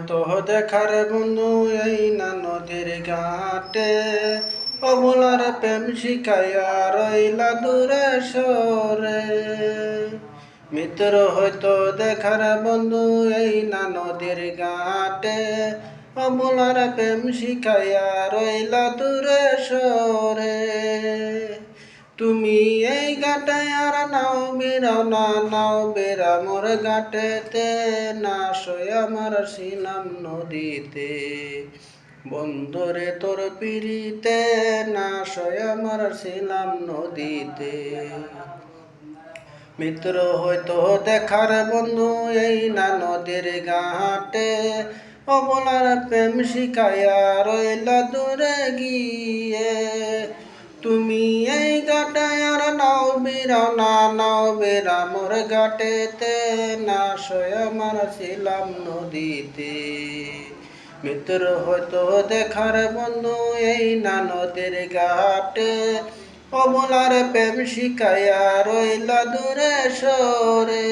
হয়তো দেখার বন্ধু এই না নদীর ঘাটে, অবলার প্রেম শিখাইয়া রইলা দূরে সরে। মিত্র হয়তো দেখার বন্ধু এই না নদীর ঘাটে, অবলার প্রেম শিখাইয়া রইলা দূরে সরে। তুমি এই ঘাটে আর নাও বেরাও না, নাও বেরা মোর ঘাটেতে, না সই আমার ছিলাম নদীতে। বন্ধুরে তোর পিড়িতে, না সই আমার ছিলাম নদীতে। মিত্র হয়তো দেখার বন্ধু এই না নদীর ঘাটে, অবলার প্রেম শিখাইয়া রইলা দূরে গিয়ে। তুমি এই ঘাটে আর নাও বেরাও না, নাও বেরা মোর ঘাটেতে, না সয় আমার ছিলাম নদীতে। মিত্র হয়তো দেখার বন্ধু এই না নদীর ঘাটে, অবলার প্রেম শিখাইয়া রইলা দূরে সরে।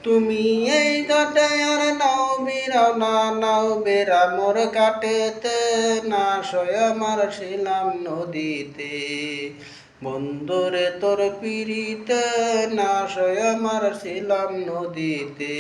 তুমি এই ঘাটে আর নাও বেরাও না, নাও বেরা মোর ঘাটেতে, না সয় আমার ছিলাম নদীতে। বন্ধুরে তোর পিড়িতে, না সয় আমার ছিলাম নদীতে।